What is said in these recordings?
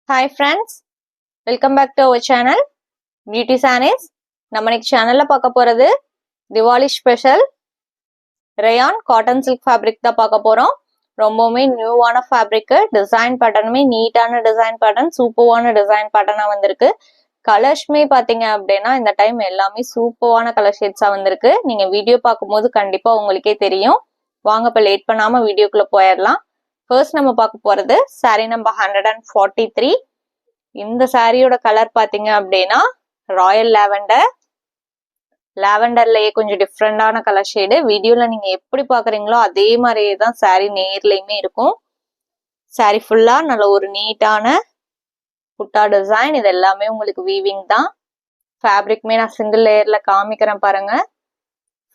Hi friends, welcome back to our channel Beauty Sanis. நம்ம இன்னைக்கு சேனல்ல பார்க்க போறது Diwali special rayon cotton silk fabric தான் பார்க்க போறோம். ரொம்பவே நியூவான ஃபேப்ரிக், டிசைன் பேட்டர்னுமே நீட்டான டிசைன் பேட்டர்ன், சூப்பரான டிசைன் பேட்டர்னா வந்திருக்கு. கலர்ஸ்மே பாத்தீங்க அப்படின்னா இந்த டைம் எல்லாமே சூப்பரான கலர் ஷேட்ஸா வந்திருக்கு. நீங்க வீடியோ பார்க்கும்போது கண்டிப்பா உங்களுக்கே தெரியும். வாங்க இப்ப லேட் பண்ணாம வீடியோக்குள்ள போயிடலாம். ஃபர்ஸ்ட் நம்ம பார்க்க போறது saree number 143. இந்த சாரியோட கலர் பாத்தீங்க அப்படின்னா ராயல் லாவெண்டர். லாவெண்டர்லயே கொஞ்சம் டிஃப்ரெண்டான கலர் ஷேடு. வீடியோல நீங்க எப்படி பாக்குறீங்களோ அதே மாதிரியே தான் சாரி நேர்லயுமே இருக்கும். சாரி ஃபுல்லா நல்ல ஒரு நீட்டான புட்டா டிசைன். இது எல்லாமே உங்களுக்கு வீவிங் தான். ஃபேப்ரிக்மே நான் சிங்கிள் லேயர்ல காமிக்கிறேன் பாருங்க.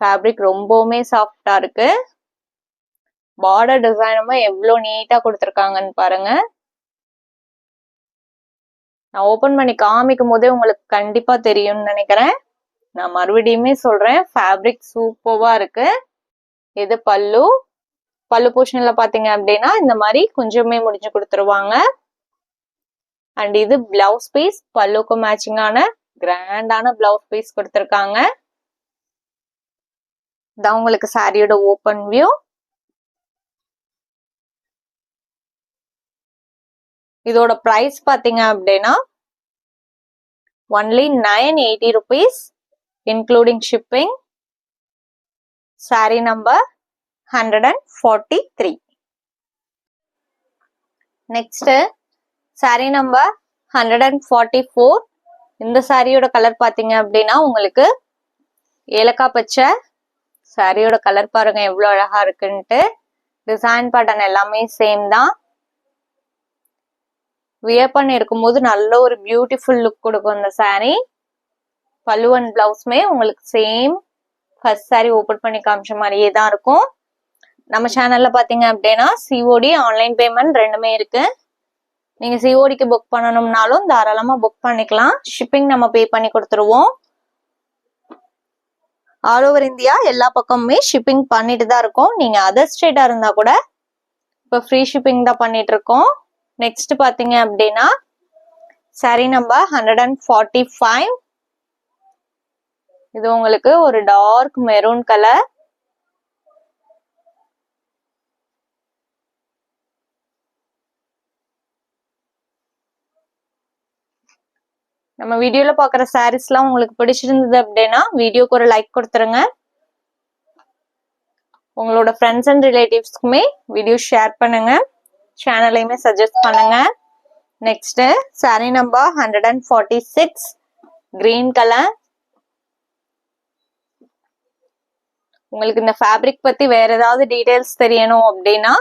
ஃபேப்ரிக் ரொம்பவுமே சாஃப்டா இருக்கு. பார்டர் டிசைனுமே எவ்வளவு நீட்டா கொடுத்துருக்காங்கன்னு பாருங்க. நான் ஓபன் பண்ணி காமிக்கும் போதே உங்களுக்கு கண்டிப்பா தெரியும்னு நினைக்கிறேன். நான் மறுபடியுமே சொல்றேன், ஃபேப்ரிக் சூப்பரா இருக்கு. இது பல்லு போர்ஷன்ல பாத்தீங்க அப்படின்னா இந்த மாதிரி கொஞ்சமே முடிஞ்சு கொடுத்துருவாங்க. அண்ட் இது பிளவுஸ் பீஸ், பல்லுக்கு மேட்சிங்கான கிராண்டான பிளவுஸ் பீஸ் கொடுத்துருக்காங்க. இதான் உங்களுக்கு சாரியோட ஓபன் வியூ. இதோட பிரைஸ் பாத்தீங்க அப்படின்னா only 980 rupees including shipping. Saree number 143. Next saree number 144. இந்த சாரியோட கலர் பாத்தீங்க அப்படின்னா உங்களுக்கு ஏலக்காய் பச்சை. சாரியோட கலர் பாருங்க எவ்வளவு அழகா இருக்குன்ட்டு. டிசைன் பேட்டர்ன் எல்லாமே சேம் தான். வியர் பண்ணி இருக்கும்போது நல்ல ஒரு பியூட்டிஃபுல் லுக் கொடுக்கும் இந்த சாரி. பல்லு அண்ட் பிளவுஸ்மே உங்களுக்கு சேம் ஃபர்ஸ்ட் சாரி ஓபன் பண்ணி காமிச்ச மாதிரியே தான் இருக்கும். நம்ம சேனல்ல பாத்தீங்க அப்படின்னா சிஓடி ஆன்லைன் பேமெண்ட் ரெண்டுமே இருக்கு. நீங்க சிஓடிக்கு புக் பண்ணணும்னாலும் தாராளமா புக் பண்ணிக்கலாம். ஷிப்பிங் நம்ம பே பண்ணி கொடுத்துருவோம். ஆல் ஓவர் இந்தியா எல்லா பக்கமுமே ஷிப்பிங் பண்ணிட்டு தான் இருக்கோம். நீங்க அதர் ஸ்டேட்டா இருந்தா கூட இப்ப ஃப்ரீ ஷிப்பிங் தான் பண்ணிட்டு இருக்கோம். நெக்ஸ்ட் பாத்தீங்க அப்படின்னா சாரி நம்பர் 145. இது உங்களுக்கு ஒரு டார்க் மெரூன் கலர். நம்ம வீடியோல பாக்குற சாரீஸ்லாம் உங்களுக்கு பிடிச்சிருந்தது அப்படின்னா வீடியோக்கு ஒரு லைக் கொடுத்துருங்க. உங்களோட ஃப்ரெண்ட்ஸ் அண்ட் ரிலேட்டிவ்ஸ்க்குமே வீடியோ ஷேர் பண்ணுங்க. சேனலையுமே சஜஸ்ட் பண்ணுங்க. Next sari number 146 green colour. உங்களுக்கு இந்த ஃபேப்ரிக் பத்தி வேற ஏதாவது டீடைல்ஸ் தெரியணும் அப்படின்னா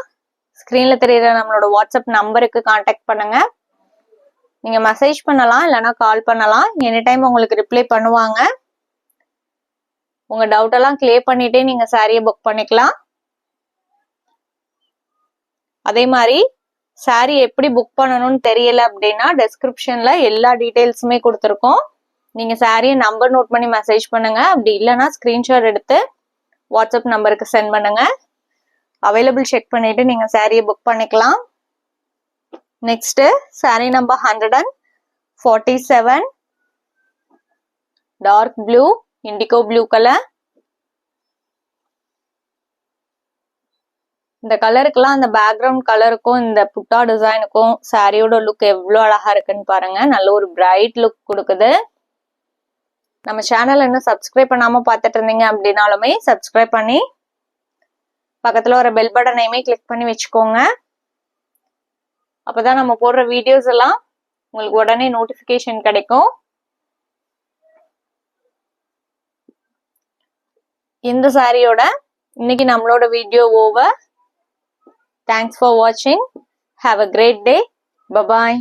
ஸ்கிரீன்ல தெரியற நம்மளோட வாட்ஸ்அப் நம்பருக்கு கான்டாக்ட் பண்ணுங்க. நீங்க மெசேஜ் பண்ணலாம், இல்லைன்னா கால் பண்ணலாம். எனி டைம் உங்களுக்கு ரிப்ளை பண்ணுவாங்க. உங்க டவுட் எல்லாம் கிளியர் பண்ணிட்டே நீங்க சாரியை புக் பண்ணிக்கலாம். அதே மாதிரி சாரி எப்படி புக் பண்ணணும்னு தெரியல அப்படின்னா டெஸ்கிரிப்ஷன்ல எல்லா டீடைல்ஸுமே கொடுத்துருக்கோம். நீங்க சாரியை நம்பர் நோட் பண்ணி மெசேஜ் பண்ணுங்க. அப்படி இல்லைன்னா ஸ்கிரீன்ஷாட் எடுத்து வாட்ஸ்அப் நம்பருக்கு சென்ட் பண்ணுங்க. அவைலபிள் செக் பண்ணிட்டு நீங்க சாரியை புக் பண்ணிக்கலாம். Next sari number 147 dark blue, indigo blue colour. இந்த கலருக்குலாம் அந்த பேக்ரவுண்ட் கலருக்கும் இந்த புட்டா டிசைனுக்கும் சாரியோட லுக் எவ்வளவு அழகா இருக்குன்னு பாருங்க. நல்ல ஒரு பிரைட் லுக் கொடுக்குது. நம்ம சேனல் இன்னும் சப்ஸ்கிரைப் பண்ணாம பார்த்துட்டு இருந்தீங்க அப்படின்னாலுமே சப்ஸ்கிரைப் பண்ணி பக்கத்துல ஒரு பெல் பட்டனையுமே கிளிக் பண்ணி வச்சுக்கோங்க. அப்பதான் நம்ம போடுற வீடியோஸ் எல்லாம் உங்களுக்கு உடனே நோட்டிபிகேஷன் கிடைக்கும். இந்த சாரியோட இன்னைக்கு நம்மளோட video over. Thanks for watching. Have a great day. Bye-bye.